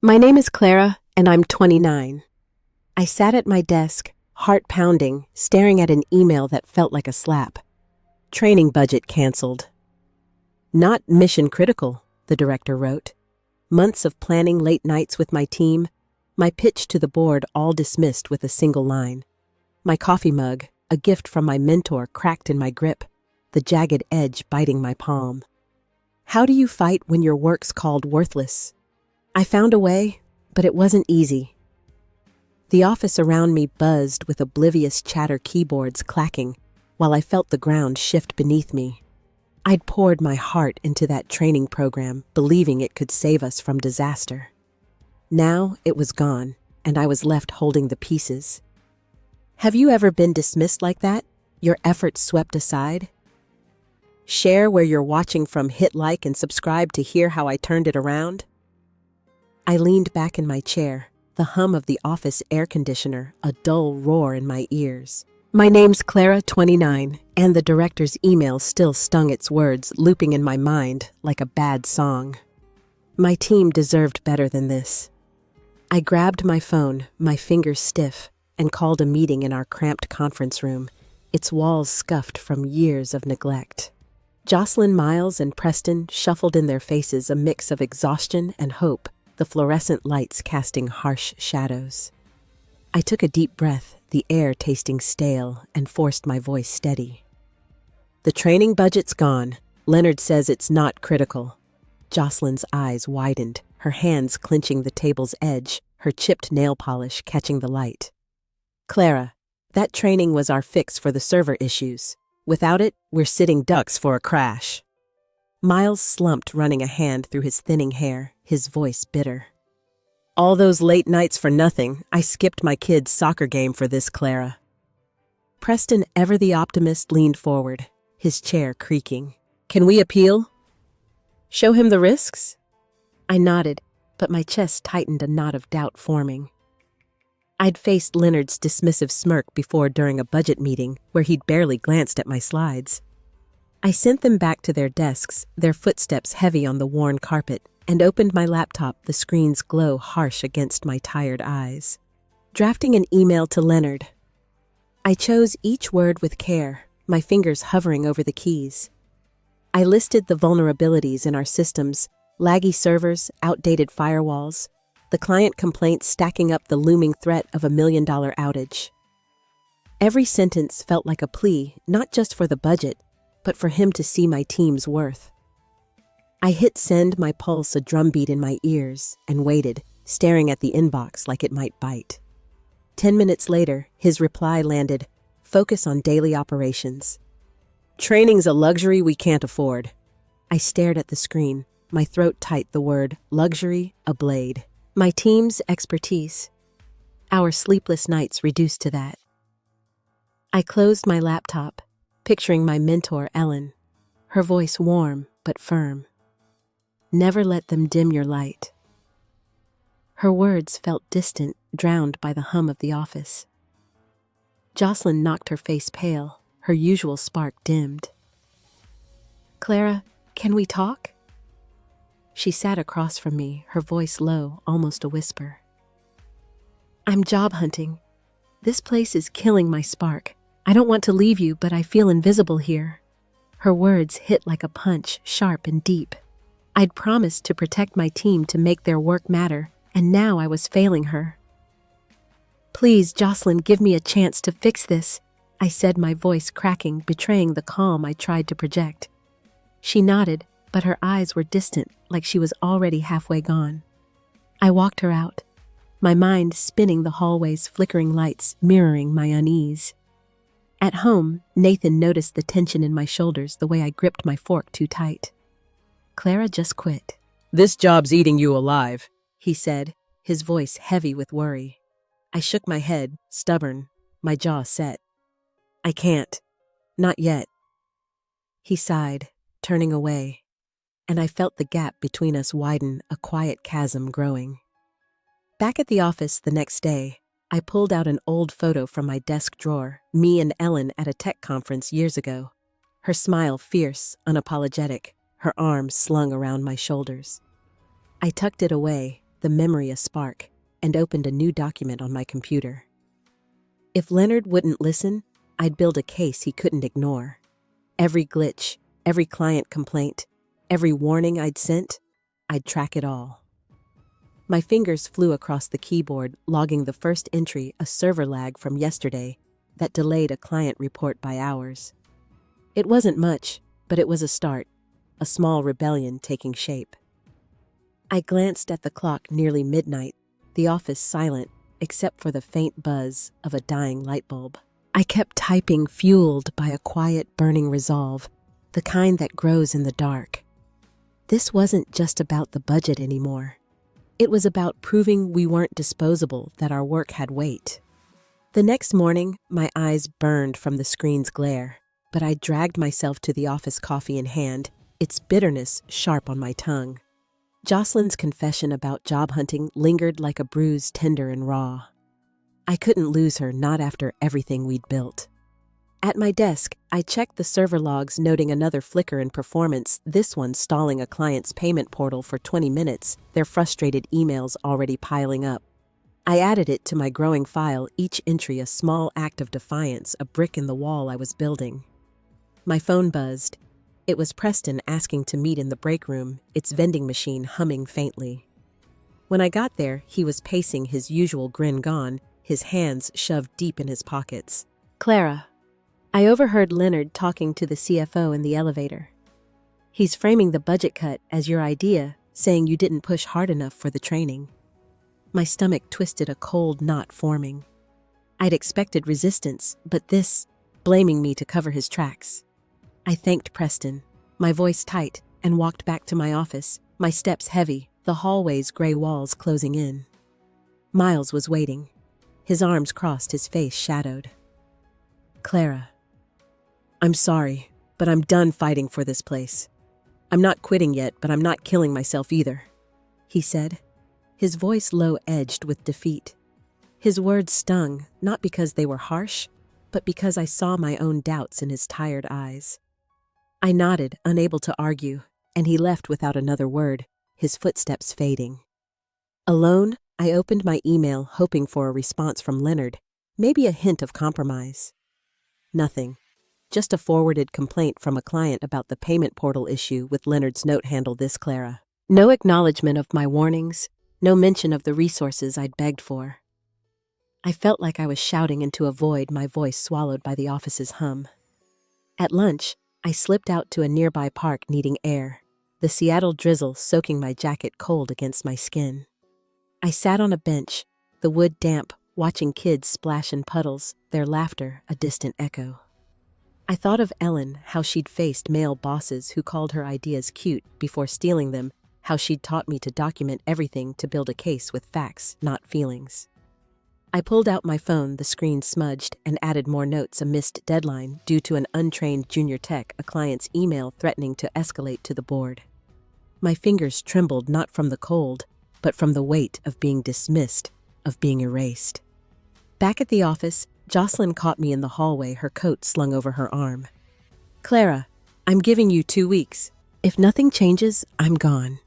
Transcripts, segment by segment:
My name is Clara, and I'm 29. I sat at my desk, heart pounding, staring at an email that felt like a slap. Training budget canceled. Not mission critical, the director wrote. Months of planning late nights with my team, my pitch to the board all dismissed with a single line. My coffee mug, a gift from my mentor, cracked in my grip, the jagged edge biting my palm. How do you fight when your work's called worthless? I found a way, but it wasn't easy. The office around me buzzed with oblivious chatter, keyboards clacking, while I felt the ground shift beneath me. I'd poured my heart into that training program, believing it could save us from disaster. Now it was gone, and I was left holding the pieces. Have you ever been dismissed like that? Your efforts swept aside? Share where you're watching from, hit like and subscribe to hear how I turned it around. I leaned back in my chair, the hum of the office air conditioner, a dull roar in my ears. My name's Clara, 29, and the director's email still stung, its words looping in my mind like a bad song. My team deserved better than this. I grabbed my phone, my fingers stiff, and called a meeting in our cramped conference room, its walls scuffed from years of neglect. Jocelyn, Miles, and Preston shuffled in their faces, a mix of exhaustion and hope, the fluorescent lights casting harsh shadows. I took a deep breath, the air tasting stale, and forced my voice steady. The training budget's gone. Leonard says it's not critical. Jocelyn's eyes widened, her hands clenching the table's edge, her chipped nail polish catching the light. Clara, that training was our fix for the server issues. Without it, we're sitting ducks for a crash. Miles slumped, running a hand through his thinning hair, his voice bitter. All those late nights for nothing. I skipped my kid's soccer game for this, Clara. Preston, ever the optimist, leaned forward, his chair creaking. Can we appeal? Show him the risks? I nodded, but my chest tightened, a knot of doubt forming. I'd faced Leonard's dismissive smirk before during a budget meeting where he'd barely glanced at my slides. I sent them back to their desks, their footsteps heavy on the worn carpet, and opened my laptop, the screen's glow harsh against my tired eyes. Drafting an email to Leonard. I chose each word with care, my fingers hovering over the keys. I listed the vulnerabilities in our systems, laggy servers, outdated firewalls, the client complaints stacking up, the looming threat of $1 million outage. Every sentence felt like a plea, not just for the budget, but for him to see my team's worth. I hit send, my pulse a drumbeat in my ears, and waited, staring at the inbox like it might bite. 10 minutes later, his reply landed, focus on daily operations. Training's a luxury we can't afford. I stared at the screen, my throat tight, the word luxury ablaze. My team's expertise. Our sleepless nights reduced to that. I closed my laptop, picturing my mentor, Ellen, her voice warm but firm. Never let them dim your light. Her words felt distant, drowned by the hum of the office. Jocelyn knocked her face pale, her usual spark dimmed. Clara, can we talk? She sat across from me, her voice low, almost a whisper. I'm job hunting. This place is killing my spark. I don't want to leave you, but I feel invisible here. Her words hit like a punch, sharp and deep. I'd promised to protect my team, to make their work matter, and now I was failing her. Please, Jocelyn, give me a chance to fix this, I said, my voice cracking, betraying the calm I tried to project. She nodded, but her eyes were distant, like she was already halfway gone. I walked her out, my mind spinning, the hallway's flickering lights mirroring my unease. At home, Nathan noticed the tension in my shoulders, the way I gripped my fork too tight. Clara just quit. This job's eating you alive, he said, his voice heavy with worry. I shook my head, stubborn, my jaw set. I can't. Not yet. He sighed, turning away, and I felt the gap between us widen, a quiet chasm growing. Back at the office the next day, I pulled out an old photo from my desk drawer, me and Ellen at a tech conference years ago. Her smile fierce, unapologetic, her arms slung around my shoulders. I tucked it away, the memory a spark, and opened a new document on my computer. If Leonard wouldn't listen, I'd build a case he couldn't ignore. Every glitch, every client complaint, every warning I'd sent, I'd track it all. My fingers flew across the keyboard, logging the first entry, a server lag from yesterday that delayed a client report by hours. It wasn't much, but it was a start, a small rebellion taking shape. I glanced at the clock, nearly midnight, the office silent except for the faint buzz of a dying light bulb. I kept typing, fueled by a quiet, burning resolve, the kind that grows in the dark. This wasn't just about the budget anymore. It was about proving we weren't disposable, that our work had weight. The next morning, my eyes burned from the screen's glare, but I dragged myself to the office, coffee in hand, its bitterness sharp on my tongue. Jocelyn's confession about job hunting lingered like a bruise, tender and raw. I couldn't lose her, not after everything we'd built. At my desk, I checked the server logs, noting another flicker in performance, this one stalling a client's payment portal for 20 minutes, their frustrated emails already piling up. I added it to my growing file, each entry a small act of defiance, a brick in the wall I was building. My phone buzzed. It was Preston asking to meet in the break room, its vending machine humming faintly. When I got there, he was pacing, his usual grin gone, his hands shoved deep in his pockets. "Clara, I overheard Leonard talking to the CFO in the elevator. He's framing the budget cut as your idea, saying you didn't push hard enough for the training." My stomach twisted, a cold knot forming. I'd expected resistance, but this, blaming me to cover his tracks. I thanked Preston, my voice tight, and walked back to my office, my steps heavy, the hallway's gray walls closing in. Miles was waiting. His arms crossed, his face shadowed. "Clara, I'm sorry, but I'm done fighting for this place. I'm not quitting yet, but I'm not killing myself either," he said, his voice low-edged with defeat. His words stung, not because they were harsh, but because I saw my own doubts in his tired eyes. I nodded, unable to argue, and he left without another word, his footsteps fading. Alone, I opened my email, hoping for a response from Leonard, maybe a hint of compromise. Nothing. Just a forwarded complaint from a client about the payment portal issue with Leonard's note, "Handle this, Clara." No acknowledgement of my warnings, no mention of the resources I'd begged for. I felt like I was shouting into a void, my voice swallowed by the office's hum. At lunch, I slipped out to a nearby park, needing air, the Seattle drizzle soaking my jacket cold against my skin. I sat on a bench, the wood damp, watching kids splash in puddles, their laughter a distant echo. I thought of Ellen, how she'd faced male bosses who called her ideas cute before stealing them, how she'd taught me to document everything, to build a case with facts, not feelings. I pulled out my phone, the screen smudged, and added more notes, a missed deadline due to an untrained junior tech, a client's email threatening to escalate to the board. My fingers trembled, not from the cold, but from the weight of being dismissed, of being erased. Back at the office, Jocelyn caught me in the hallway, her coat slung over her arm. "Clara, I'm giving you 2 weeks. If nothing changes, I'm gone,"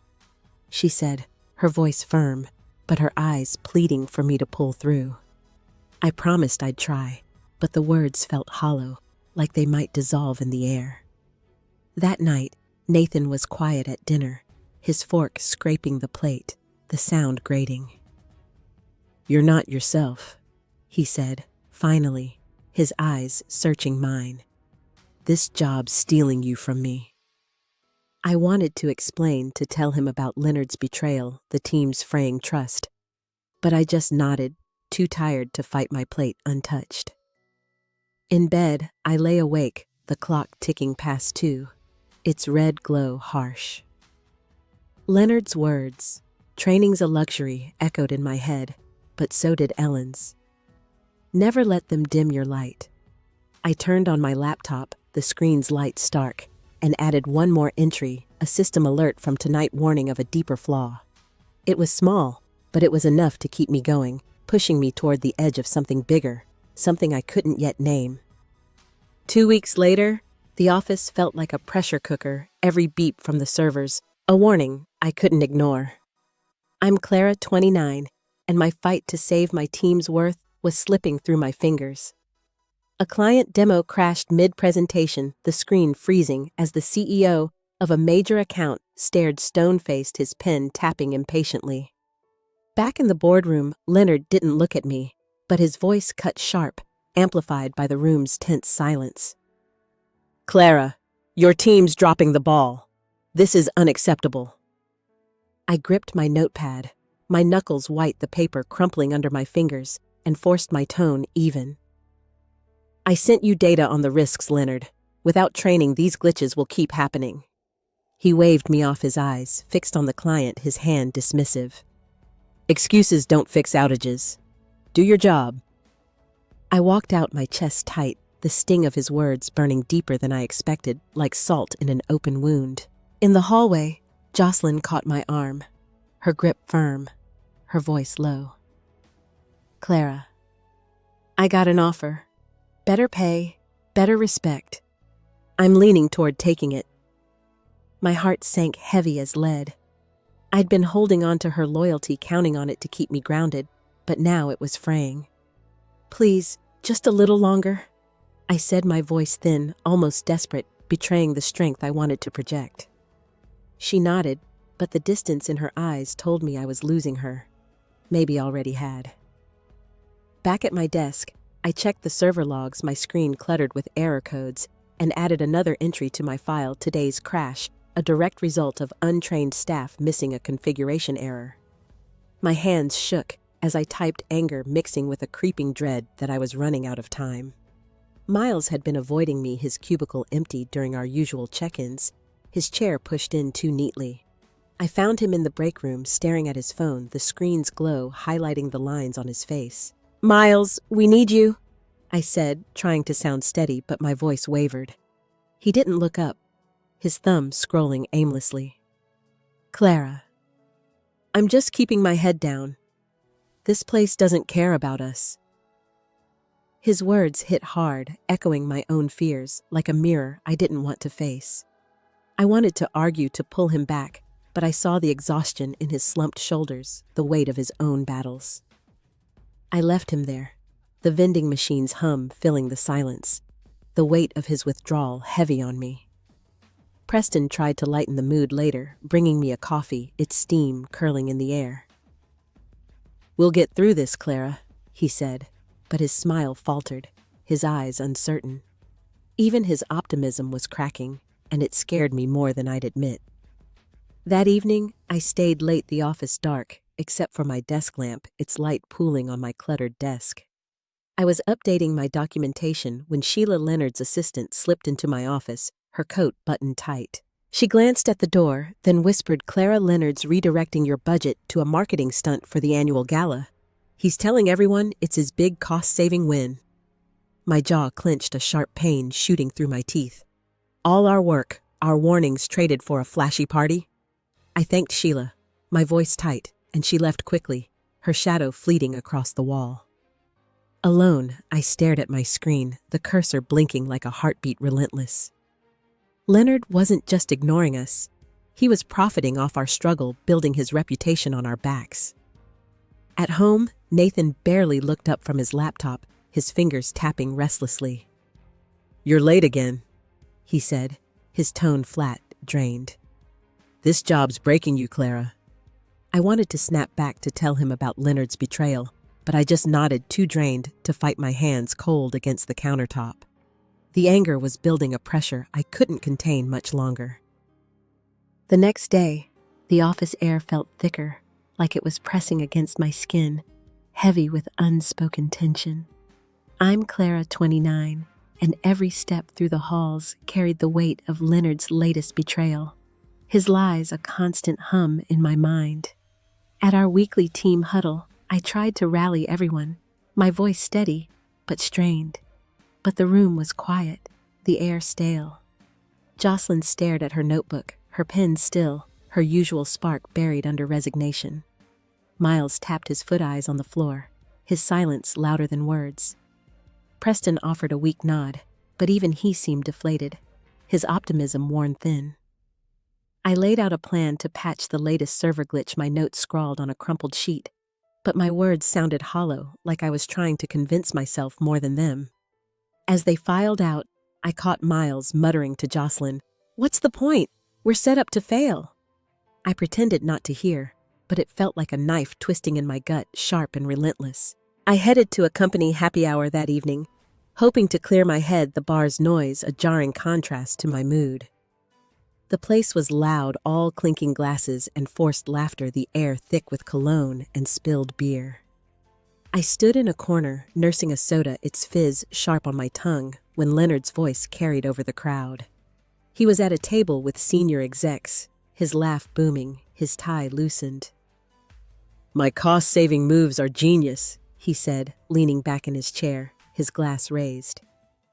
she said, her voice firm, but her eyes pleading for me to pull through. I promised I'd try, but the words felt hollow, like they might dissolve in the air. That night, Nathan was quiet at dinner, his fork scraping the plate, the sound grating. "You're not yourself," he said, finally, his eyes searching mine. "This job's stealing you from me." I wanted to explain, to tell him about Leonard's betrayal, the team's fraying trust, but I just nodded, too tired to fight my plate untouched. In bed, I lay awake, the clock ticking past 2, its red glow harsh. Leonard's words, "Training's a luxury," echoed in my head, but so did Ellen's. "Never let them dim your light." I turned on my laptop, the screen's light stark, and added one more entry, a system alert from tonight warning of a deeper flaw. It was small, but it was enough to keep me going, pushing me toward the edge of something bigger, something I couldn't yet name. 2 weeks later, the office felt like a pressure cooker, every beep from the servers, a warning I couldn't ignore. I'm Clara, 29, and my fight to save my team's worth was slipping through my fingers. A client demo crashed mid-presentation, the screen freezing as the CEO of a major account stared stone-faced, his pen tapping impatiently. Back in the boardroom, Leonard didn't look at me, but his voice cut sharp, amplified by the room's tense silence. "Clara, your team's dropping the ball. This is unacceptable." I gripped my notepad, my knuckles white, the paper crumpling under my fingers, and forced my tone even. "I sent you data on the risks, Leonard. Without training, these glitches will keep happening." He waved me off, his eyes fixed on the client, his hand dismissive. "Excuses don't fix outages. Do your job." I walked out, my chest tight, the sting of his words burning deeper than I expected, like salt in an open wound. In the hallway, Jocelyn caught my arm, her grip firm, her voice low. "Clara, I got an offer. Better pay, better respect. I'm leaning toward taking it." My heart sank heavy as lead. I'd been holding on to her loyalty, counting on it to keep me grounded, but now it was fraying. "Please, just a little longer," I said, my voice thin, almost desperate, betraying the strength I wanted to project. She nodded, but the distance in her eyes told me I was losing her. Maybe already had. Back at my desk, I checked the server logs, my screen cluttered with error codes, and added another entry to my file: today's crash, a direct result of untrained staff missing a configuration error. My hands shook as I typed, anger mixing with a creeping dread that I was running out of time. Miles had been avoiding me, his cubicle empty during our usual check-ins, his chair pushed in too neatly. I found him in the break room, staring at his phone, the screen's glow highlighting the lines on his face. "Miles, we need you," I said, trying to sound steady, but my voice wavered. He didn't look up, his thumb scrolling aimlessly. "Clara, I'm just keeping my head down. This place doesn't care about us." His words hit hard, echoing my own fears, like a mirror I didn't want to face. I wanted to argue, to pull him back, but I saw the exhaustion in his slumped shoulders, the weight of his own battles. I left him there, the vending machine's hum filling the silence, the weight of his withdrawal heavy on me. Preston tried to lighten the mood later, bringing me a coffee, its steam curling in the air. "We'll get through this, Clara," he said, but his smile faltered, his eyes uncertain. Even his optimism was cracking, and it scared me more than I'd admit. That evening, I stayed late, the office dark, except for my desk lamp, its light pooling on my cluttered desk. I was updating my documentation when Sheila, Leonard's assistant, slipped into my office, her coat buttoned tight. She glanced at the door, then whispered, "Clara, Leonard's redirecting your budget to a marketing stunt for the annual gala. He's telling everyone it's his big cost-saving win." My jaw clenched, a sharp pain shooting through my teeth. All our work, our warnings traded for a flashy party? I thanked Sheila, my voice tight, and she left quickly, her shadow fleeting across the wall. Alone, I stared at my screen, the cursor blinking like a heartbeat relentless. Leonard wasn't just ignoring us. He was profiting off our struggle, building his reputation on our backs. At home, Nathan barely looked up from his laptop, his fingers tapping restlessly. "You're late again," he said, his tone flat, drained. "This job's breaking you, Clara." I wanted to snap back to tell him about Leonard's betrayal, but I just nodded, too drained to fight my hands cold against the countertop. The anger was building, a pressure I couldn't contain much longer. The next day, the office air felt thicker, like it was pressing against my skin, heavy with unspoken tension. I'm Clara, 29, and every step through the halls carried the weight of Leonard's latest betrayal. His lies a constant hum in my mind. At our weekly team huddle, I tried to rally everyone, my voice steady, but strained. But the room was quiet, the air stale. Jocelyn stared at her notebook, her pen still, her usual spark buried under resignation. Miles tapped his foot eyes on the floor, his silence louder than words. Preston offered a weak nod, but even he seemed deflated, his optimism worn thin. I laid out a plan to patch the latest server glitch, my notes scrawled on a crumpled sheet, but my words sounded hollow, like I was trying to convince myself more than them. As they filed out, I caught Miles muttering to Jocelyn, "What's the point? We're set up to fail." I pretended not to hear, but it felt like a knife twisting in my gut, sharp and relentless. I headed to a company happy hour that evening, hoping to clear my head, the bar's noise a jarring contrast to my mood. The place was loud, all clinking glasses and forced laughter, the air thick with cologne and spilled beer. I stood in a corner, nursing a soda, its fizz sharp on my tongue, when Leonard's voice carried over the crowd. He was at a table with senior execs, his laugh booming, his tie loosened. "My cost-saving moves are genius," he said, leaning back in his chair, his glass raised.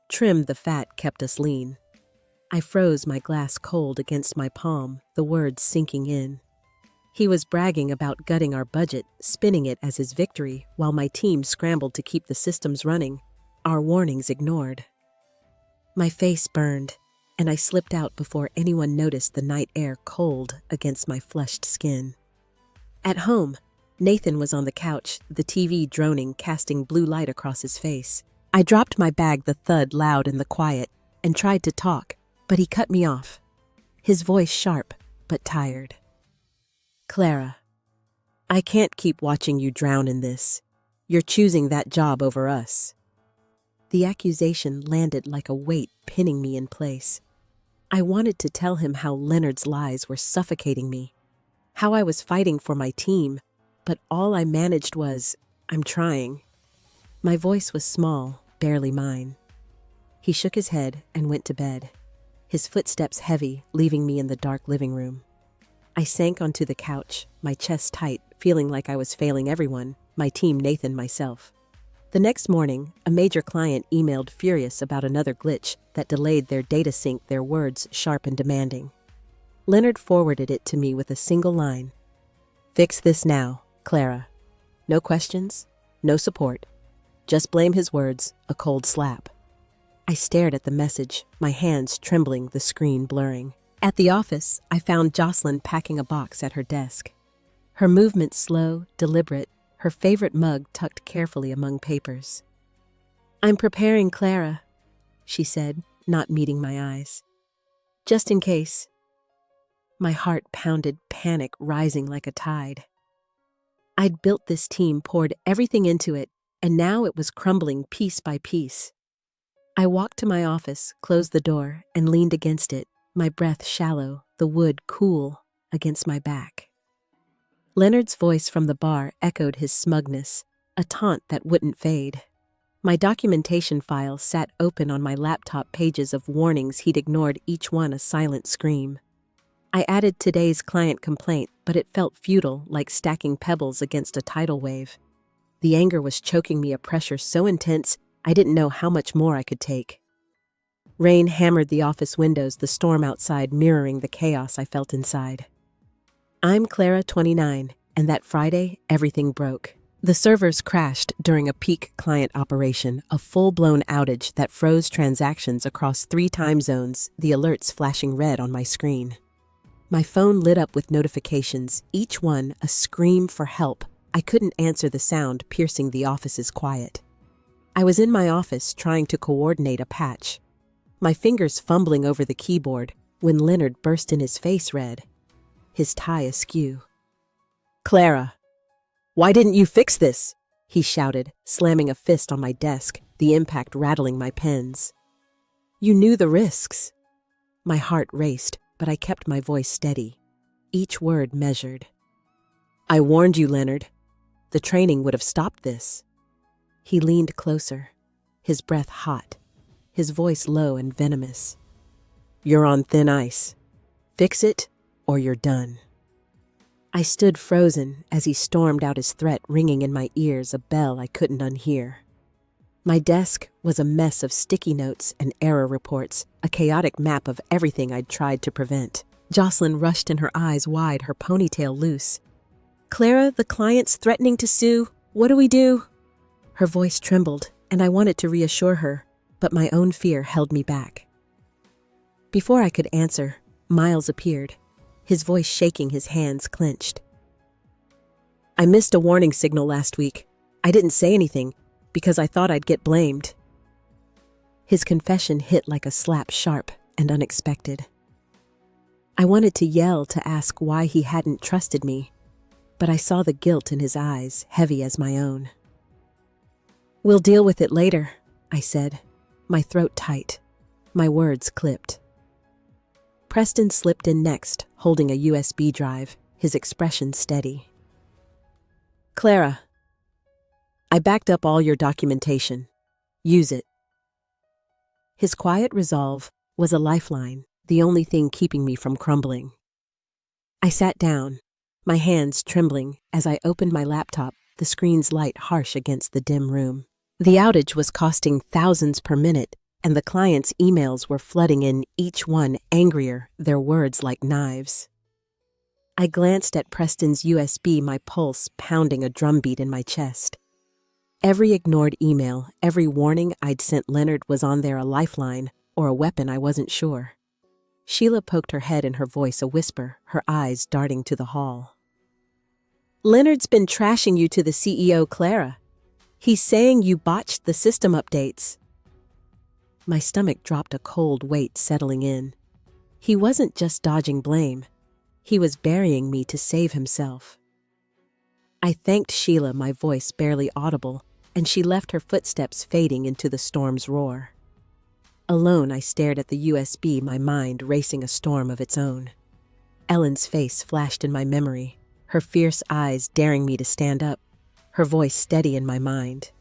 "Trim the fat kept us lean." I froze, my glass cold against my palm, the words sinking in. He was bragging about gutting our budget, spinning it as his victory, while my team scrambled to keep the systems running, our warnings ignored. My face burned, and I slipped out before anyone noticed the night air cold against my flushed skin. At home, Nathan was on the couch, the TV droning, casting blue light across his face. I dropped my bag, the thud loud in the quiet, and tried to talk, but he cut me off, his voice sharp but tired. "Clara, I can't keep watching you drown in this. You're choosing that job over us." The accusation landed like a weight, pinning me in place. I wanted to tell him how Leonard's lies were suffocating me, how I was fighting for my team, but all I managed was, "I'm trying." My voice was small, barely mine. He shook his head and went to bed, his footsteps heavy, leaving me in the dark living room. I sank onto the couch, my chest tight, feeling like I was failing everyone, my team, Nathan, myself. The next morning, a major client emailed furious about another glitch that delayed their data sync, their words sharp and demanding. Leonard forwarded it to me with a single line. "Fix this now, Clara. No questions, no support. Just blame his words, a cold slap." I stared at the message, my hands trembling, the screen blurring. At the office, I found Jocelyn packing a box at her desk. Her movements slow, deliberate, her favorite mug tucked carefully among papers. "I'm preparing Clara," she said, not meeting my eyes. "Just in case." My heart pounded, panic rising like a tide. I'd built this team, poured everything into it, and now it was crumbling piece by piece. I walked to my office, closed the door, and leaned against it, my breath shallow, the wood cool against my back. Leonard's voice from the bar echoed his smugness, a taunt that wouldn't fade. My documentation file sat open on my laptop, pages of warnings he'd ignored, each one a silent scream. I added today's client complaint, but it felt futile, like stacking pebbles against a tidal wave. The anger was choking me, a pressure so intense I didn't know how much more I could take. Rain hammered the office windows, the storm outside mirroring the chaos I felt inside. I'm Clara, 29, and that Friday, everything broke. The servers crashed during a peak client operation, a full-blown outage that froze transactions across 3 time zones, the alerts flashing red on my screen. My phone lit up with notifications, each one a scream for help. I couldn't answer, the sound piercing the office's quiet. I was in my office trying to coordinate a patch, my fingers fumbling over the keyboard, when Leonard burst in, his face red, his tie askew. "Clara, why didn't you fix this?" he shouted, slamming a fist on my desk, the impact rattling my pens. "You knew the risks." My heart raced, but I kept my voice steady, each word measured. "I warned you, Leonard. The training would have stopped this." He leaned closer, his breath hot, his voice low and venomous. "You're on thin ice. Fix it, or you're done." I stood frozen as he stormed out, his threat ringing in my ears, a bell I couldn't unhear. My desk was a mess of sticky notes and error reports, a chaotic map of everything I'd tried to prevent. Jocelyn rushed in, her eyes wide, her ponytail loose. "Clara, the client's threatening to sue. What do we do?" Her voice trembled, and I wanted to reassure her, but my own fear held me back. Before I could answer, Miles appeared, his voice shaking, his hands clenched. I missed a warning signal last week. I didn't say anything because I thought I'd get blamed. His confession hit like a slap, sharp and unexpected. I wanted to yell to ask why he hadn't trusted me, but I saw the guilt in his eyes, heavy as my own. We'll deal with it later, I said, my throat tight, my words clipped. Preston slipped in next, holding a USB drive, his expression steady. Clara, I backed up all your documentation. Use it. His quiet resolve was a lifeline, the only thing keeping me from crumbling. I sat down, my hands trembling as I opened my laptop, the screen's light harsh against the dim room. The outage was costing thousands per minute, and the client's emails were flooding in, each one angrier, their words like knives. I glanced at Preston's USB, my pulse pounding a drumbeat in my chest. Every ignored email, every warning I'd sent Leonard was on there, a lifeline or a weapon, I wasn't sure. Sheila poked her head in, her voice a whisper, her eyes darting to the hall. Leonard's been trashing you to the CEO, Clara. He's saying you botched the system updates. My stomach dropped, a cold weight settling in. He wasn't just dodging blame. He was burying me to save himself. I thanked Sheila, my voice barely audible, and she left, her footsteps fading into the storm's roar. Alone, I stared at the USB, my mind racing a storm of its own. Ellen's face flashed in my memory, her fierce eyes daring me to stand up, her voice steady in my mind.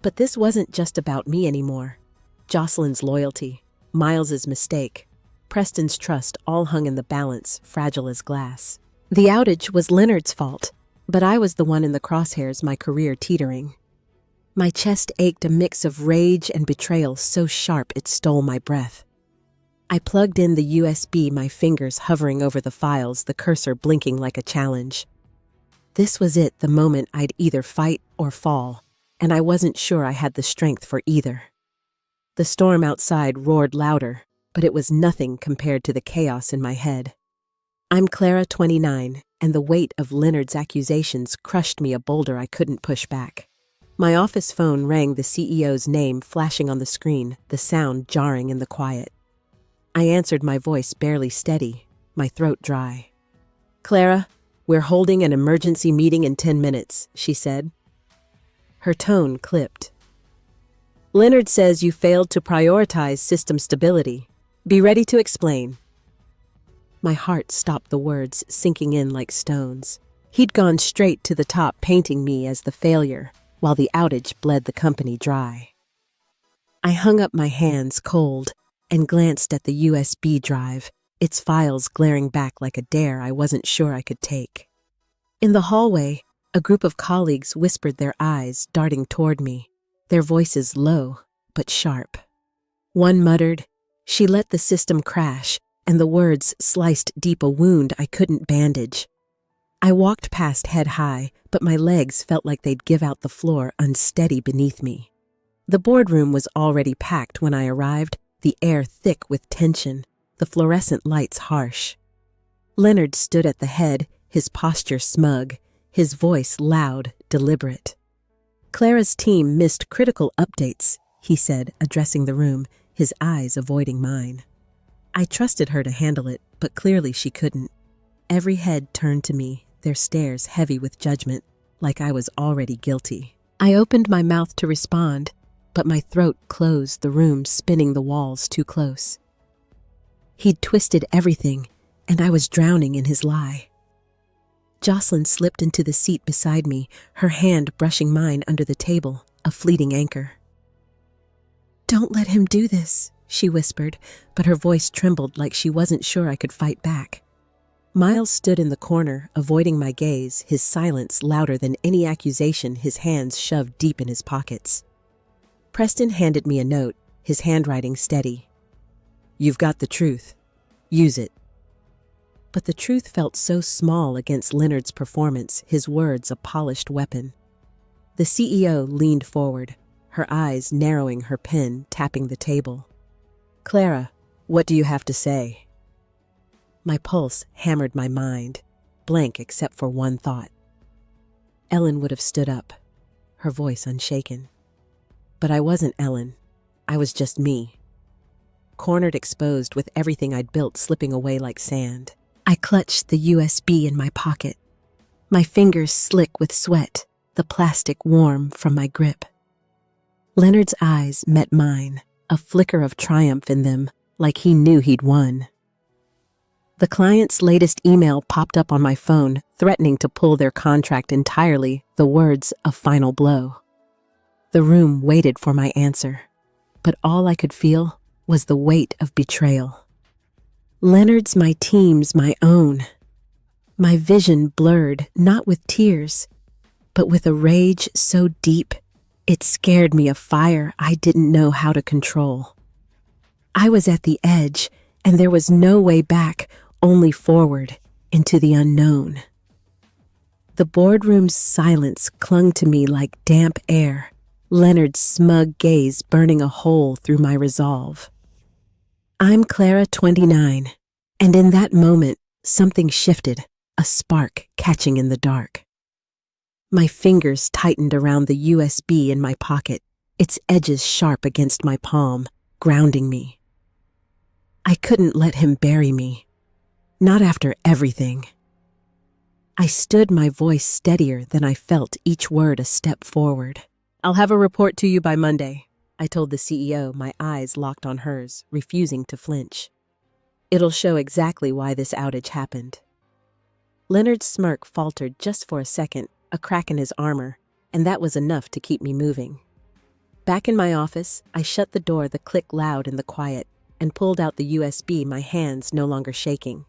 But this wasn't just about me anymore. Jocelyn's loyalty, Miles's mistake, Preston's trust all hung in the balance, fragile as glass. The outage was Leonard's fault, but I was the one in the crosshairs, my career teetering. My chest ached, a mix of rage and betrayal so sharp it stole my breath. I plugged in the USB, my fingers hovering over the files, the cursor blinking like a challenge. This was it, the moment I'd either fight or fall, and I wasn't sure I had the strength for either. The storm outside roared louder, but it was nothing compared to the chaos in my head. I'm Clara, 29, and the weight of Leonard's accusations crushed me, a boulder I couldn't push back. My office phone rang, the CEO's name flashing on the screen, the sound jarring in the quiet. I answered, my voice barely steady, my throat dry. Clara, we're holding an emergency meeting in 10 minutes, she said. Her tone clipped. Leonard says you failed to prioritize system stability. Be ready to explain. My heart stopped, the words sinking in like stones. He'd gone straight to the top, painting me as the failure, while the outage bled the company dry. I hung up my hands cold and glanced at the USB drive, its files glaring back like a dare I wasn't sure I could take. In the hallway, a group of colleagues whispered, their eyes darting toward me, their voices low but sharp. One muttered, "She let the system crash," and the words sliced deep, a wound I couldn't bandage. I walked past head high, but my legs felt like they'd give out, the floor unsteady beneath me. The boardroom was already packed when I arrived, the air thick with tension, the fluorescent lights harsh. Leonard stood at the head, his posture smug, his voice loud, deliberate. Clara's team missed critical updates, he said, addressing the room, his eyes avoiding mine. I trusted her to handle it, but clearly she couldn't. Every head turned to me, their stares heavy with judgment, like I was already guilty. I opened my mouth to respond, but my throat closed, the room spinning, the walls too close. He'd twisted everything, and I was drowning in his lie. Jocelyn slipped into the seat beside me, her hand brushing mine under the table, a fleeting anchor. "Don't let him do this," she whispered, but her voice trembled like she wasn't sure I could fight back. Miles stood in the corner, avoiding my gaze, his silence louder than any accusation, his hands shoved deep in his pockets. Preston handed me a note, his handwriting steady. "You've got the truth. Use it." But the truth felt so small against Leonard's performance, his words a polished weapon. The CEO leaned forward, her eyes narrowing, her pen tapping the table. "Clara, what do you have to say?" My pulse hammered my mind, blank except for one thought. Ellen would have stood up, her voice unshaken. But I wasn't Ellen. I was just me. Cornered, exposed, with everything I'd built slipping away like sand. I clutched the USB in my pocket, my fingers slick with sweat, the plastic warm from my grip. Leonard's eyes met mine, a flicker of triumph in them, like he knew he'd won. The client's latest email popped up on my phone, threatening to pull their contract entirely, the words a final blow. The room waited for my answer, but all I could feel was the weight of betrayal. Leonard's my team's my own. My vision blurred, not with tears, but with a rage so deep it scared me, a fire I didn't know how to control. I was at the edge, and there was no way back, only forward, into the unknown. The boardroom's silence clung to me like damp air, Leonard's smug gaze burning a hole through my resolve. I'm Clara, 29, and in that moment, something shifted, a spark catching in the dark. My fingers tightened around the USB in my pocket, its edges sharp against my palm, grounding me. I couldn't let him bury me. Not after everything. I stood, my voice steadier than I felt, each word a step forward. I'll have a report to you by Monday, I told the CEO, my eyes locked on hers, refusing to flinch. It'll show exactly why this outage happened. Leonard's smirk faltered just for a second, a crack in his armor, and that was enough to keep me moving. Back in my office, I shut the door, the click loud in the quiet, and pulled out the USB, my hands no longer shaking.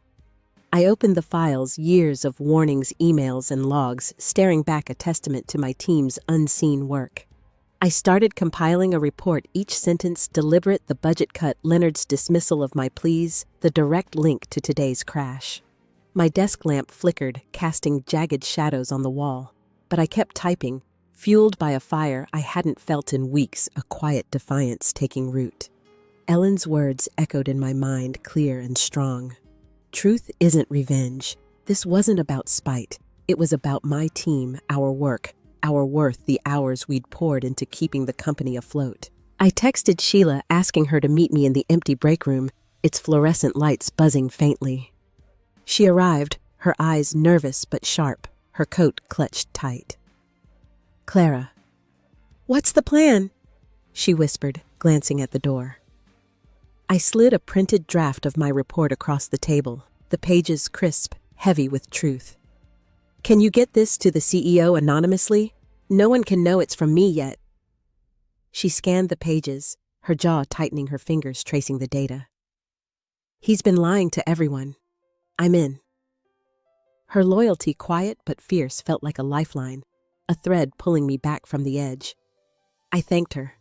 I opened the files, years of warnings, emails, and logs, staring back, a testament to my team's unseen work. I started compiling a report, each sentence deliberate, the budget cut, Leonard's dismissal of my pleas, the direct link to today's crash. My desk lamp flickered, casting jagged shadows on the wall, but I kept typing, fueled by a fire I hadn't felt in weeks, a quiet defiance taking root. Ellen's words echoed in my mind, clear and strong. Truth isn't revenge. This wasn't about spite. It was about my team, our work, our worth, the hours we'd poured into keeping the company afloat. I texted Sheila, asking her to meet me in the empty break room, its fluorescent lights buzzing faintly. She arrived, her eyes nervous but sharp, her coat clutched tight. Clara. What's the plan? She whispered, glancing at the door. I slid a printed draft of my report across the table, the pages crisp, heavy with truth. Can you get this to the CEO anonymously? No one can know it's from me yet. She scanned the pages, her jaw tightening, her fingers tracing the data. He's been lying to everyone. I'm in. Her loyalty, quiet but fierce, felt like a lifeline, a thread pulling me back from the edge. I thanked her,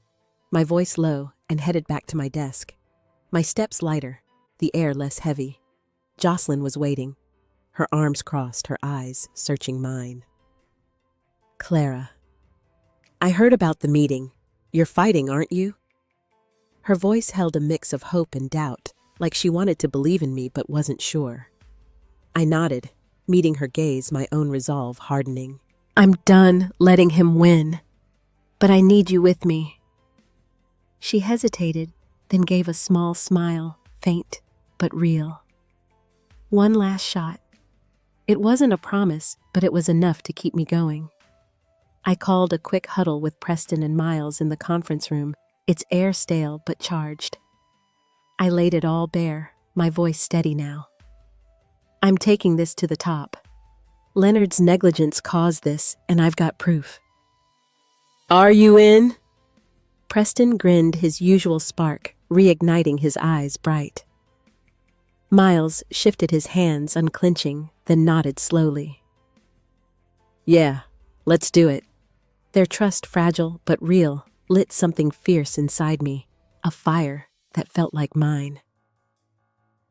my voice low, and headed back to my desk. My steps lighter, the air less heavy. Jocelyn was waiting, her arms crossed, her eyes searching mine. Clara. I heard about the meeting. You're fighting, aren't you? Her voice held a mix of hope and doubt, like she wanted to believe in me but wasn't sure. I nodded, meeting her gaze, my own resolve hardening. I'm done letting him win, but I need you with me. She hesitated, then gave a small smile, faint but real. One last shot. It wasn't a promise, but it was enough to keep me going. I called a quick huddle with Preston and Miles in the conference room, its air stale but charged. I laid it all bare, my voice steady now. I'm taking this to the top. Leonard's negligence caused this, and I've got proof. Are you in? Preston grinned, his usual spark, reigniting, his eyes bright. Miles shifted his hands, unclenching, then nodded slowly. Yeah, let's do it. Their trust, fragile but real, lit something fierce inside me, a fire that felt like mine.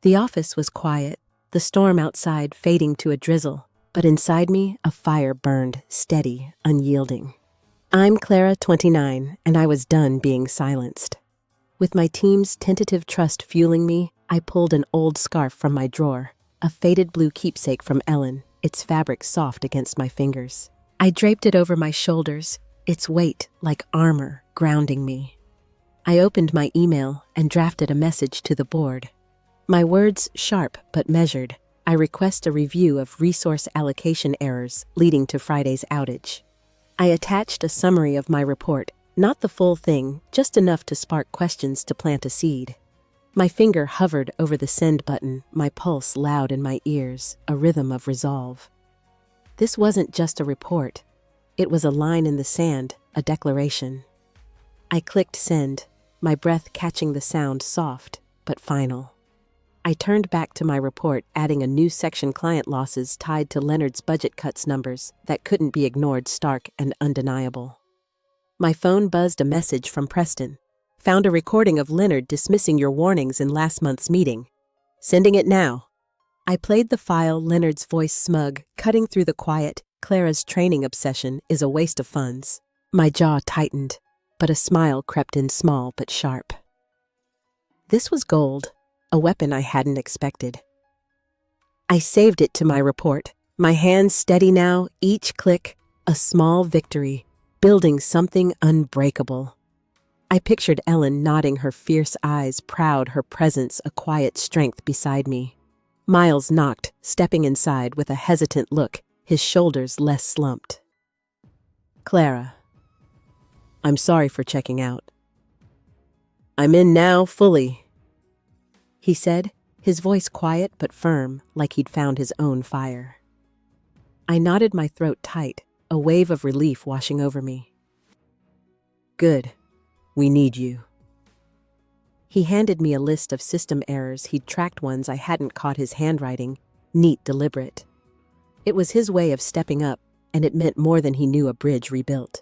The office was quiet, the storm outside fading to a drizzle, but inside me a fire burned, steady, unyielding. I'm Clara, 29, and I was done being silenced. With my team's tentative trust fueling me, I pulled an old scarf from my drawer, a faded blue keepsake from Ellen, its fabric soft against my fingers. I draped it over my shoulders, its weight like armor grounding me. I opened my email and drafted a message to the board. My words sharp but measured. I request a review of resource allocation errors leading to Friday's outage. I attached a summary of my report, not the full thing, just enough to spark questions to plant a seed. My finger hovered over the send button, my pulse loud in my ears, a rhythm of resolve. This wasn't just a report. It was a line in the sand, a declaration. I clicked send, my breath catching the sound soft but final. I turned back to my report, adding a new section: client losses tied to Leonard's budget cuts numbers that couldn't be ignored, stark and undeniable. My phone buzzed a message from Preston. Found a recording of Leonard dismissing your warnings in last month's meeting. Sending it now. I played the file, Leonard's voice smug, cutting through the quiet. Clara's training obsession is a waste of funds. My jaw tightened, but a smile crept in, small but sharp. This was gold, a weapon I hadn't expected. I saved it to my report, my hands steady now, each click a small victory, building something unbreakable. I pictured Ellen nodding, her fierce eyes proud, her presence a quiet strength beside me. Miles knocked, stepping inside with a hesitant look, his shoulders less slumped. Clara. I'm sorry for checking out. I'm in now, fully, he said, his voice quiet but firm, like he'd found his own fire. I nodded, my throat tight, a wave of relief washing over me. Good. We need you. He handed me a list of system errors he'd tracked, ones I hadn't caught, his handwriting, neat, deliberate. It was his way of stepping up, and it meant more than he knew. A bridge rebuilt.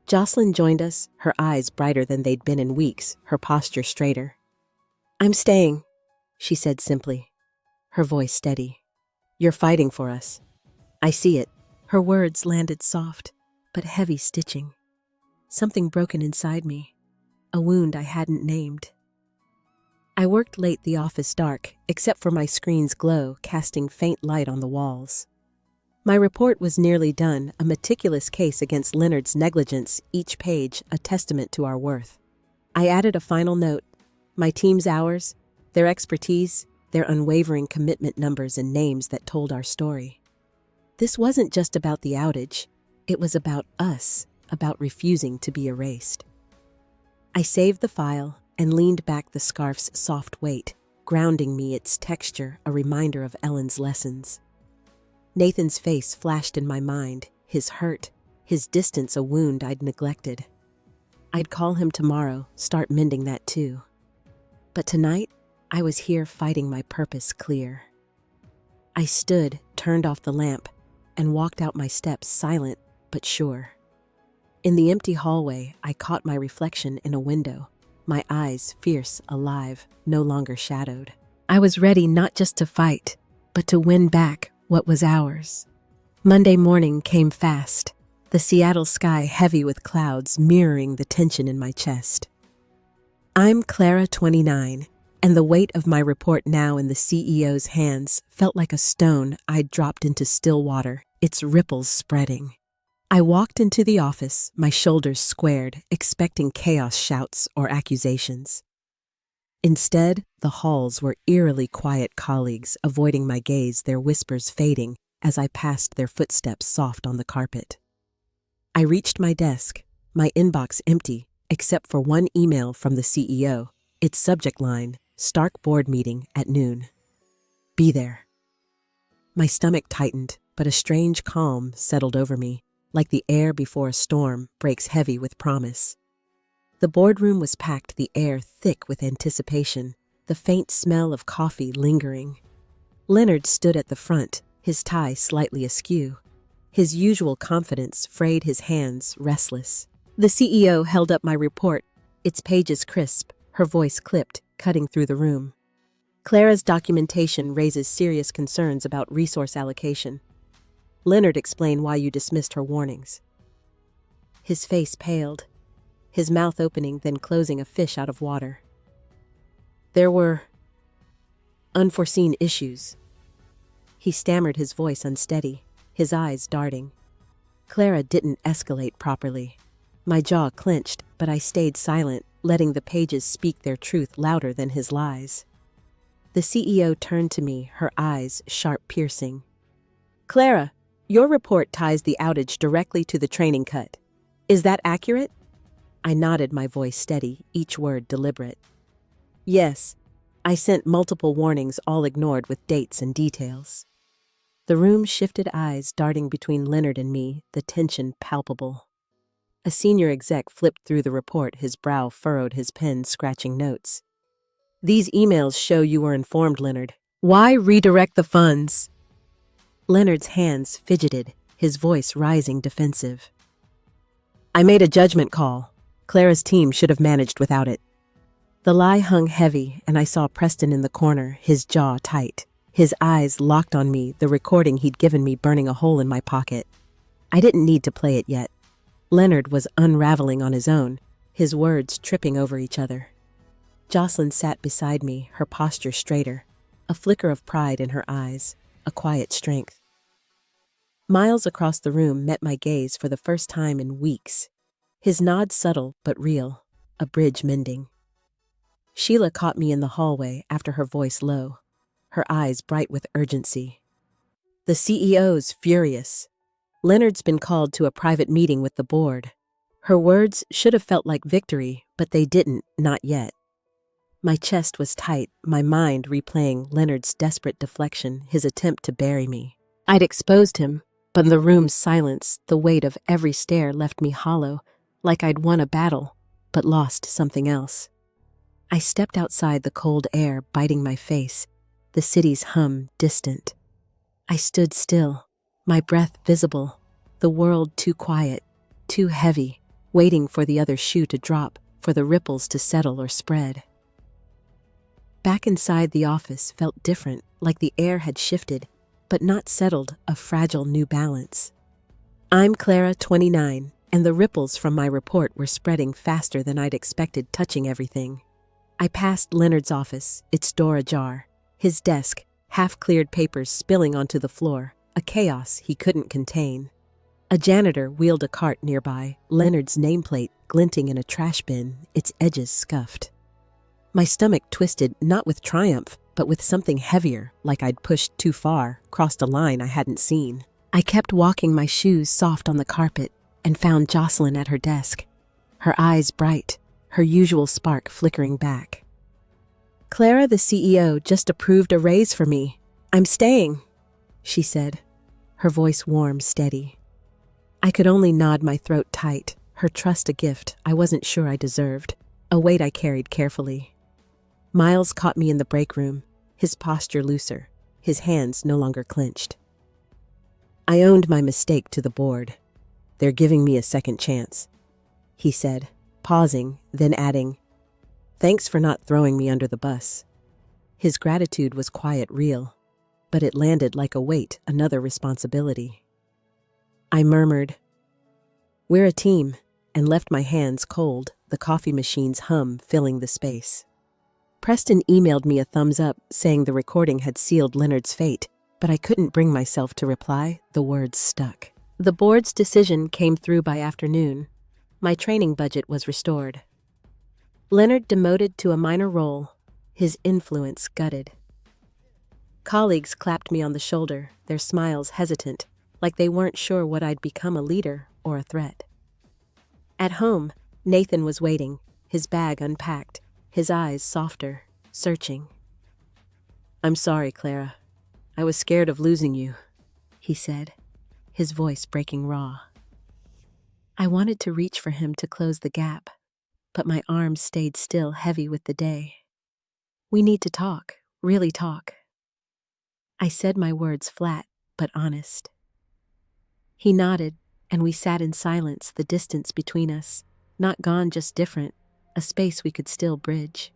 Jocelyn joined us, her eyes brighter than they'd been in weeks, her posture straighter. I'm staying, she said simply, her voice steady. You're fighting for us. I see it. Her words landed soft, but heavy, stitching. Something broken inside me, a wound I hadn't named. I worked late, the office dark, except for my screen's glow casting faint light on the walls. My report was nearly done, a meticulous case against Leonard's negligence, each page a testament to our worth. I added a final note: my team's hours, their expertise, their unwavering commitment, numbers and names that told our story. This wasn't just about the outage, it was about us, about refusing to be erased. I saved the file and leaned back, the scarf's soft weight grounding me, its texture a reminder of Ellen's lessons. Nathan's face flashed in my mind, his hurt, his distance a wound I'd neglected. I'd call him tomorrow, start mending that too. But tonight, I was here fighting my purpose clear. I stood, turned off the lamp, and walked out my steps, silent but sure. In the empty hallway, I caught my reflection in a window, my eyes fierce, alive, no longer shadowed. I was ready not just to fight, but to win back what was ours. Monday morning came fast, the Seattle sky heavy with clouds mirroring the tension in my chest. I'm Clara, 29, and the weight of my report now in the CEO's hands felt like a stone I'd dropped into still water, its ripples spreading. I walked into the office, my shoulders squared, expecting chaos, shouts, or accusations. Instead, the halls were eerily quiet, colleagues avoiding my gaze, their whispers fading as I passed, their footsteps soft on the carpet. I reached my desk, my inbox empty, except for one email from the CEO, its subject line, Stark board meeting at noon. Be there. My stomach tightened, but a strange calm settled over me, like the air before a storm breaks heavy with promise. The boardroom was packed, the air thick with anticipation, the faint smell of coffee lingering. Leonard stood at the front, his tie slightly askew. His usual confidence frayed, his hands restless. The CEO held up my report, its pages crisp, her voice clipped, cutting through the room. Clara's documentation raises serious concerns about resource allocation. Leonard, explain why you dismissed her warnings. His face paled, his mouth opening then closing, a fish out of water. There were unforeseen issues, He stammered, his voice unsteady, his eyes darting. Clara didn't escalate properly. My jaw clenched, but I stayed silent, letting the pages speak their truth louder than his lies. The CEO turned to me, her eyes sharp, piercing. "Clara, your report ties the outage directly to the training cut. Is that accurate?" I nodded, my voice steady, each word deliberate. "Yes. I sent multiple warnings, all ignored with dates and details." The room shifted, eyes darting between Leonard and me, the tension palpable. A senior exec flipped through the report, his brow furrowed, his pen scratching notes. "These emails show you were informed, Leonard. Why redirect the funds?" Leonard's hands fidgeted, his voice rising defensive. "I made a judgment call. Clara's team should have managed without it." The lie hung heavy, and I saw Preston in the corner, his jaw tight. His eyes locked on me, the recording he'd given me burning a hole in my pocket. I didn't need to play it yet. Leonard was unraveling on his own, his words tripping over each other. Jocelyn sat beside me, her posture straighter, a flicker of pride in her eyes, a quiet strength. Miles across the room met my gaze for the first time in weeks. His nod subtle but real, a bridge mending. Sheila caught me in the hallway, after her voice low, her eyes bright with urgency. "The CEO's furious. Leonard's been called to a private meeting with the board." Her words should have felt like victory, but they didn't, not yet. My chest was tight, my mind replaying Leonard's desperate deflection, his attempt to bury me. I'd exposed him, but in the room's silence, the weight of every stare left me hollow, like I'd won a battle, but lost something else. I stepped outside, the cold air biting my face, the city's hum distant. I stood still, my breath visible, the world too quiet, too heavy, waiting for the other shoe to drop, for the ripples to settle or spread. Back inside, the office felt different, like the air had shifted, but not settled, a fragile new balance. I'm Clara, 29, and the ripples from my report were spreading faster than I'd expected, touching everything. I passed Leonard's office, its door ajar, his desk, half-cleared papers spilling onto the floor, a chaos he couldn't contain. A janitor wheeled a cart nearby, Leonard's nameplate glinting in a trash bin, its edges scuffed. My stomach twisted, not with triumph, but with something heavier, like I'd pushed too far, crossed a line I hadn't seen. I kept walking, my shoes soft on the carpet, and found Jocelyn at her desk, her eyes bright, her usual spark flickering back. "Clara, the CEO just approved a raise for me. I'm staying," she said, her voice warm, steady. I could only nod, my throat tight, her trust a gift I wasn't sure I deserved, a weight I carried carefully. Miles caught me in the break room, his posture looser, his hands no longer clenched. "I owned my mistake to the board. They're giving me a second chance," he said, pausing, then adding, "Thanks for not throwing me under the bus." His gratitude was quiet, real, but it landed like a weight, another responsibility. I murmured, "We're a team," and left my hands cold, the coffee machine's hum filling the space. Preston emailed me a thumbs up, saying the recording had sealed Leonard's fate, but I couldn't bring myself to reply, the words stuck. The board's decision came through by afternoon. My training budget was restored. Leonard demoted to a minor role, his influence gutted. Colleagues clapped me on the shoulder, their smiles hesitant, like they weren't sure what I'd become, a leader or a threat. At home, Nathan was waiting, his bag unpacked, his eyes softer, searching. "I'm sorry, Clara. I was scared of losing you," he said, his voice breaking raw. I wanted to reach for him to close the gap, but my arms stayed still, heavy with the day. "We need to talk, really talk." I said my words flat but honest. He nodded, and we sat in silence, the distance between us, not gone, just different, a space we could still bridge.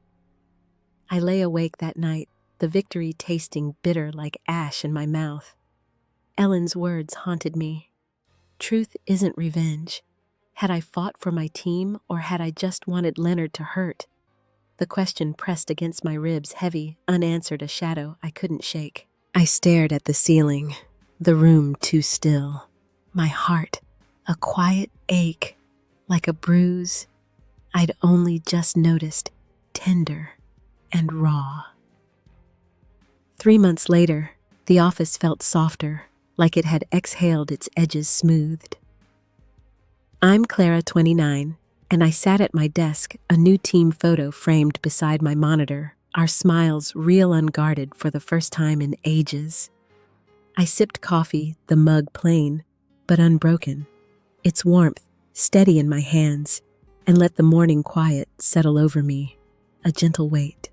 I lay awake that night, the victory tasting bitter like ash in my mouth. Ellen's words haunted me. Truth isn't revenge. Had I fought for my team, or had I just wanted Leonard to hurt? The question pressed against my ribs, heavy, unanswered, a shadow I couldn't shake. I stared at the ceiling, the room too still. My heart, a quiet ache, like a bruise I'd only just noticed, tender and raw. 3 months later, the office felt softer, like it had exhaled its edges smoothed. I'm Clara, 29, and I sat at my desk, a new team photo framed beside my monitor, our smiles real unguarded for the first time in ages. I sipped coffee, the mug plain, but unbroken, its warmth steady in my hands, and let the morning quiet settle over me, a gentle weight.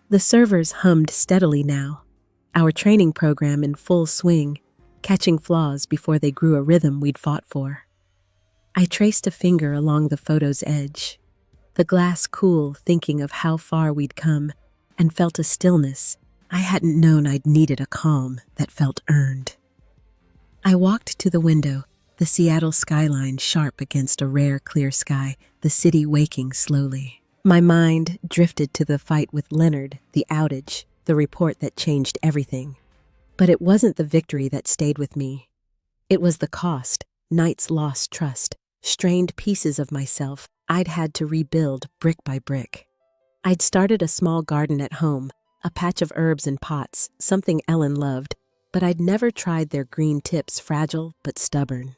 The servers hummed steadily now, our training program in full swing, catching flaws before they grew a rhythm we'd fought for. I traced a finger along the photo's edge, the glass cool, thinking of how far we'd come, and felt a stillness I hadn't known I'd needed, a calm that felt earned. I walked to the window, the Seattle skyline sharp against a rare clear sky, the city waking slowly. My mind drifted to the fight with Leonard, the outage, the report that changed everything. But it wasn't the victory that stayed with me. It was the cost, nights lost trust, strained pieces of myself I'd had to rebuild brick by brick. I'd started a small garden at home, a patch of herbs and pots, something Ellen loved, but I'd never tried their green tips, fragile but stubborn.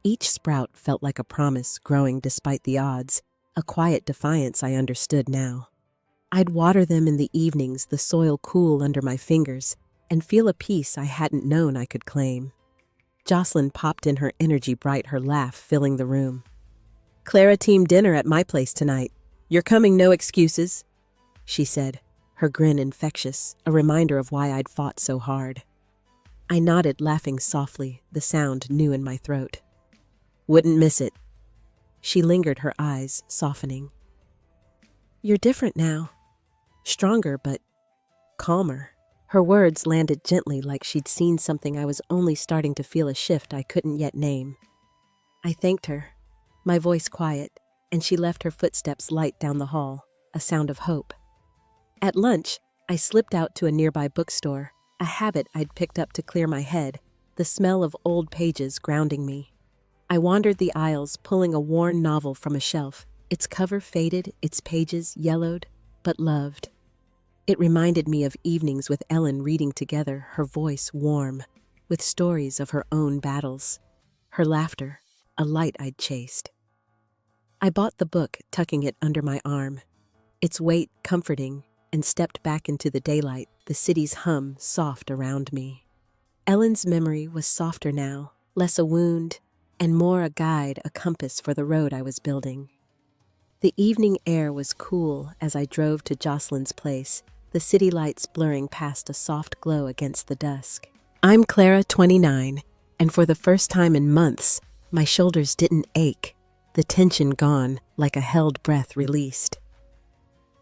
Each sprout felt like a promise growing despite the odds, a quiet defiance I understood now. I'd water them in the evenings, the soil cool under my fingers, and feel a peace I hadn't known I could claim. Jocelyn popped in, her energy bright, her laugh filling the room. "Clara, team dinner at my place tonight. You're coming, no excuses," she said, her grin infectious, a reminder of why I'd fought so hard. I nodded, laughing softly, the sound new in my throat. "Wouldn't miss it." She lingered, her eyes softening. "You're different now. Stronger, but calmer." Her words landed gently, like she'd seen something I was only starting to feel, a shift I couldn't yet name. I thanked her, my voice quiet, and she left, her footsteps light down the hall, a sound of hope. At lunch, I slipped out to a nearby bookstore, a habit I'd picked up to clear my head, the smell of old pages grounding me. I wandered the aisles, pulling a worn novel from a shelf, its cover faded, its pages yellowed, but loved. It reminded me of evenings with Ellen, reading together, her voice warm, with stories of her own battles, her laughter, a light I'd chased. I bought the book, tucking it under my arm, its weight comforting, and stepped back into the daylight, the city's hum soft around me. Ellen's memory was softer now, less a wound, and more a guide, a compass for the road I was building. The evening air was cool as I drove to Jocelyn's place, the city lights blurring past, a soft glow against the dusk. I'm Clara, 29, and for the first time in months, my shoulders didn't ache, the tension gone, like a held breath released.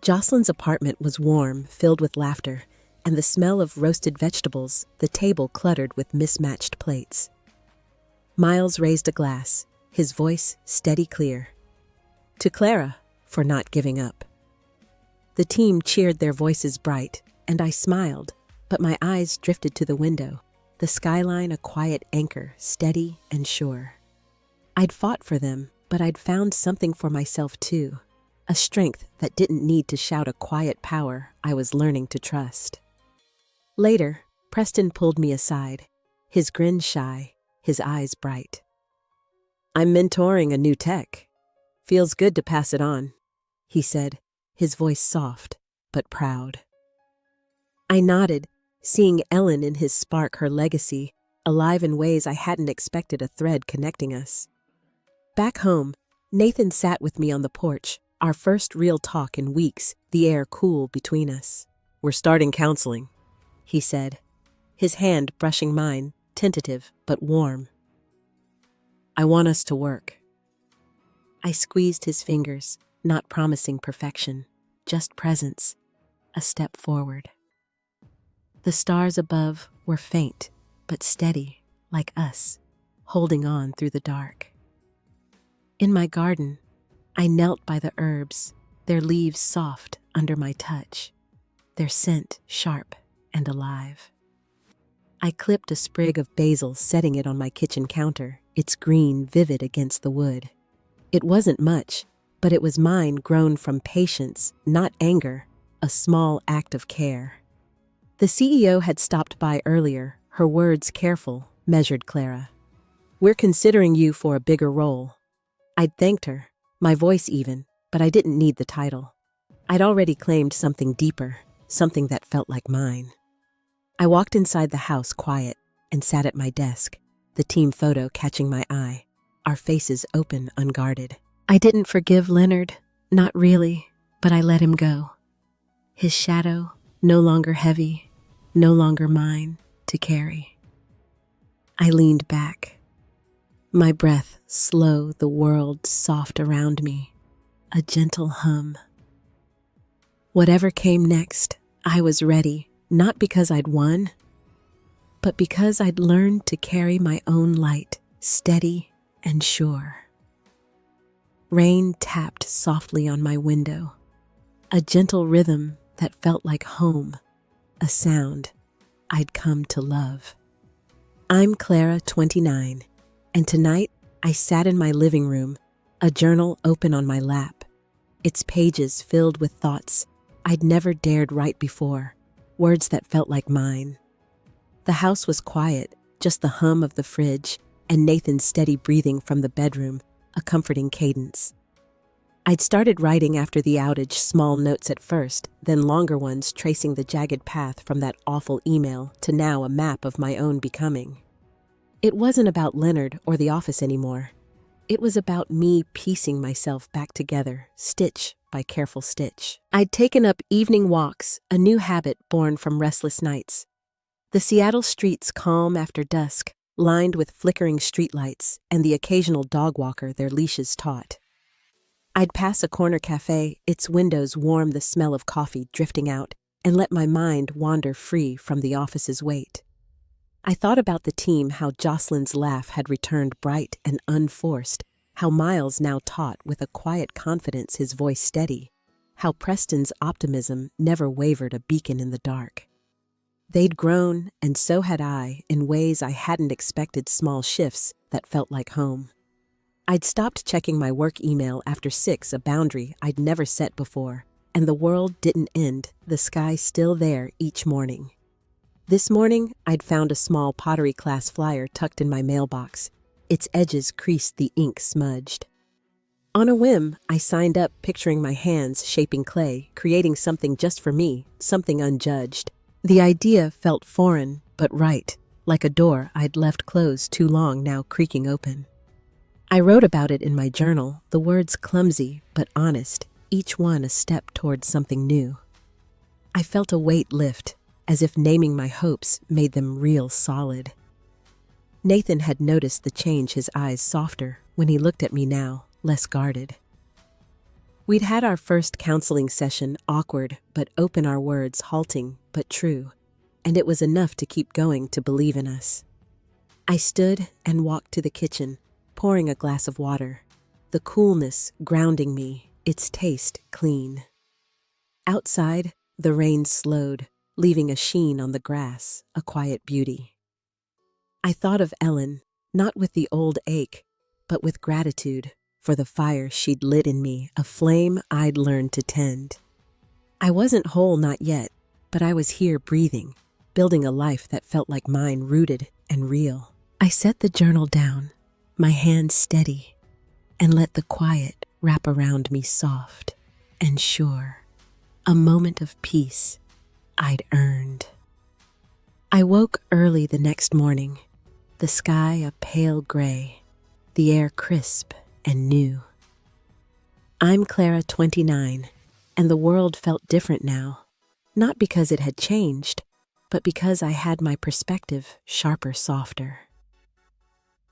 Jocelyn's apartment was warm, filled with laughter, and the smell of roasted vegetables, the table cluttered with mismatched plates. Miles raised a glass, his voice steady clear. To Clara, for not giving up. The team cheered, their voices bright, and I smiled, but my eyes drifted to the window, the skyline a quiet anchor, steady and sure. I'd fought for them, but I'd found something for myself too, a strength that didn't need to shout, a quiet power I was learning to trust. Later, Preston pulled me aside, his grin shy, his eyes bright. "I'm mentoring a new tech. Feels good to pass it on," he said, his voice soft but proud. I nodded, seeing Ellen in his spark, her legacy, alive in ways I hadn't expected, a thread connecting us. Back home, Nathan sat with me on the porch, our first real talk in weeks, the air cool between us. "We're starting counseling," he said, his hand brushing mine, tentative but warm. "I want us to work." I squeezed his fingers, not promising perfection, just presence, a step forward. The stars above were faint, but steady, like us, holding on through the dark. In my garden, I knelt by the herbs, their leaves soft under my touch, their scent sharp and alive. I clipped a sprig of basil, setting it on my kitchen counter, its green vivid against the wood. It wasn't much, but it was mine, grown from patience, not anger, a small act of care. The CEO had stopped by earlier, her words careful, measured. Clara, "We're considering you for a bigger role." I'd thanked her, my voice even, but I didn't need the title. I'd already claimed something deeper, something that felt like mine. I walked inside the house quiet and sat at my desk, the team photo catching my eye, our faces open, unguarded. I didn't forgive Leonard, not really, but I let him go. His shadow, no longer heavy, no longer mine to carry. I leaned back, my breath slow, the world soft around me, a gentle hum. Whatever came next, I was ready, not because I'd won, but because I'd learned to carry my own light, steady and sure. Rain tapped softly on my window, a gentle rhythm that felt like home, a sound I'd come to love. I'm Clara, 29, and tonight I sat in my living room, a journal open on my lap, its pages filled with thoughts I'd never dared write before, words that felt like mine. The house was quiet, just the hum of the fridge and Nathan's steady breathing from the bedroom, a comforting cadence. I'd started writing after the outage, small notes at first, then longer ones tracing the jagged path from that awful email to now a map of my own becoming. It wasn't about Leonard or the office anymore. It was about me piecing myself back together, stitch by careful stitch. I'd taken up evening walks, a new habit born from restless nights. The Seattle streets calm after dusk, lined with flickering streetlights and the occasional dog walker their leashes taut. I'd pass a corner cafe, its windows warm, the smell of coffee drifting out, and let my mind wander free from the office's weight. I thought about the team, how Jocelyn's laugh had returned bright and unforced, how Miles now taught with a quiet confidence, his voice steady, how Preston's optimism never wavered, a beacon in the dark. They'd grown, and so had I, in ways I hadn't expected, small shifts that felt like home. I'd stopped checking my work email after 6, a boundary I'd never set before, and the world didn't end, the sky still there each morning. This morning, I'd found a small pottery class flyer tucked in my mailbox, its edges creased, the ink smudged. On a whim, I signed up, picturing my hands shaping clay, creating something just for me, something unjudged. The idea felt foreign, but right, like a door I'd left closed too long, now creaking open. I wrote about it in my journal, the words clumsy but honest, each one a step towards something new. I felt a weight lift, as if naming my hopes made them real solid. Nathan had noticed the change, his eyes softer when he looked at me now, less guarded. We'd had our first counseling session, awkward but open, our words halting but true, and it was enough to keep going, to believe in us. I stood and walked to the kitchen, pouring a glass of water, the coolness grounding me, its taste clean. Outside, the rain slowed, leaving a sheen on the grass, a quiet beauty. I thought of Ellen, not with the old ache, but with gratitude for the fire she'd lit in me, a flame I'd learned to tend. I wasn't whole, not yet, but I was here, breathing, building a life that felt like mine, rooted and real. I set the journal down, my hands steady, and let the quiet wrap around me, soft and sure, a moment of peace I'd earned. I woke early the next morning, the sky a pale gray, the air crisp and new. I'm Clara, 29, and the world felt different now, not because it had changed, but because I had my perspective sharper, softer.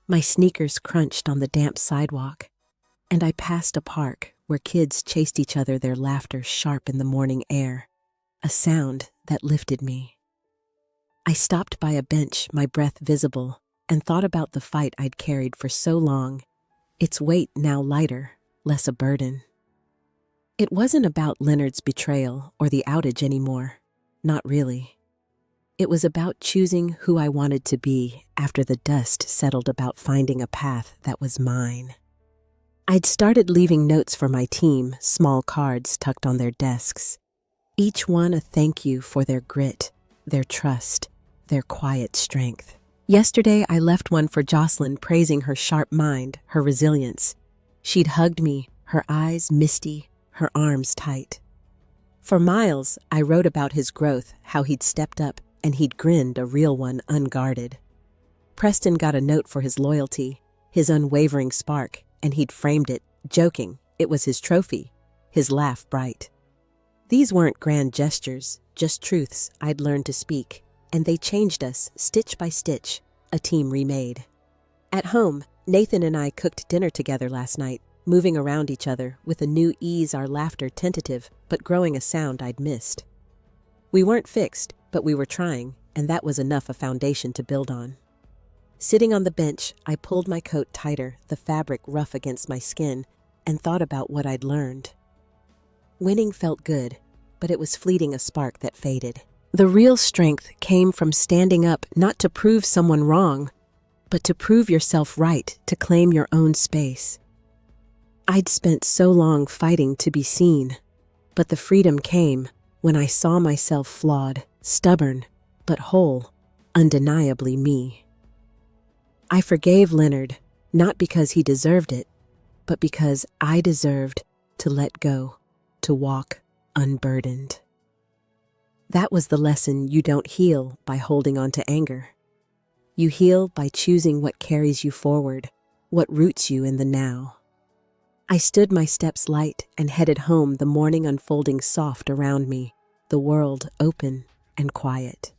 My sneakers crunched on the damp sidewalk, and I passed a park where kids chased each other, their laughter sharp in the morning air, a sound that lifted me. I stopped by a bench, my breath visible, and thought about the fight I'd carried for so long, its weight now lighter, less a burden. It wasn't about Leonard's betrayal or the outage anymore, not really. It was about choosing who I wanted to be after the dust settled about finding a path that was mine. I'd started leaving notes for my team, small cards tucked on their desks. Each one a thank you for their grit, their trust, their quiet strength. Yesterday, I left one for Jocelyn praising her sharp mind, her resilience. She'd hugged me, her eyes misty, her arms tight. For Miles, I wrote about his growth, how he'd stepped up, and he'd grinned, a real one, unguarded. Preston got a note for his loyalty, his unwavering spark, and he'd framed it, joking. It was his trophy, his laugh bright. These weren't grand gestures, just truths I'd learned to speak, and they changed us, stitch by stitch, a team remade. At home, Nathan and I cooked dinner together last night, moving around each other with a new ease, our laughter tentative, but growing a sound I'd missed. We weren't fixed, but we were trying, and that was enough a foundation to build on. Sitting on the bench, I pulled my coat tighter, the fabric rough against my skin, and thought about what I'd learned. Winning felt good, but it was fleeting, a spark that faded. The real strength came from standing up, not to prove someone wrong, but to prove yourself right, to claim your own space. I'd spent so long fighting to be seen, but the freedom came when I saw myself flawed, stubborn, but whole, undeniably me. I forgave Leonard, not because he deserved it, but because I deserved to let go, to walk unburdened. That was the lesson: you don't heal by holding on to anger. You heal by choosing what carries you forward, what roots you in the now. I stood my steps light and headed home, the morning unfolding soft around me, the world open and quiet.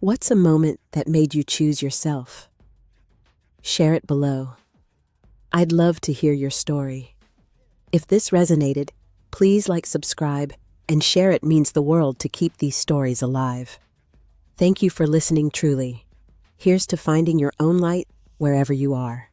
What's a moment that made you choose yourself? Share it below. I'd love to hear your story. If this resonated, please like, subscribe, and share. It means the world to keep these stories alive. Thank you for listening truly. Here's to finding your own light wherever you are.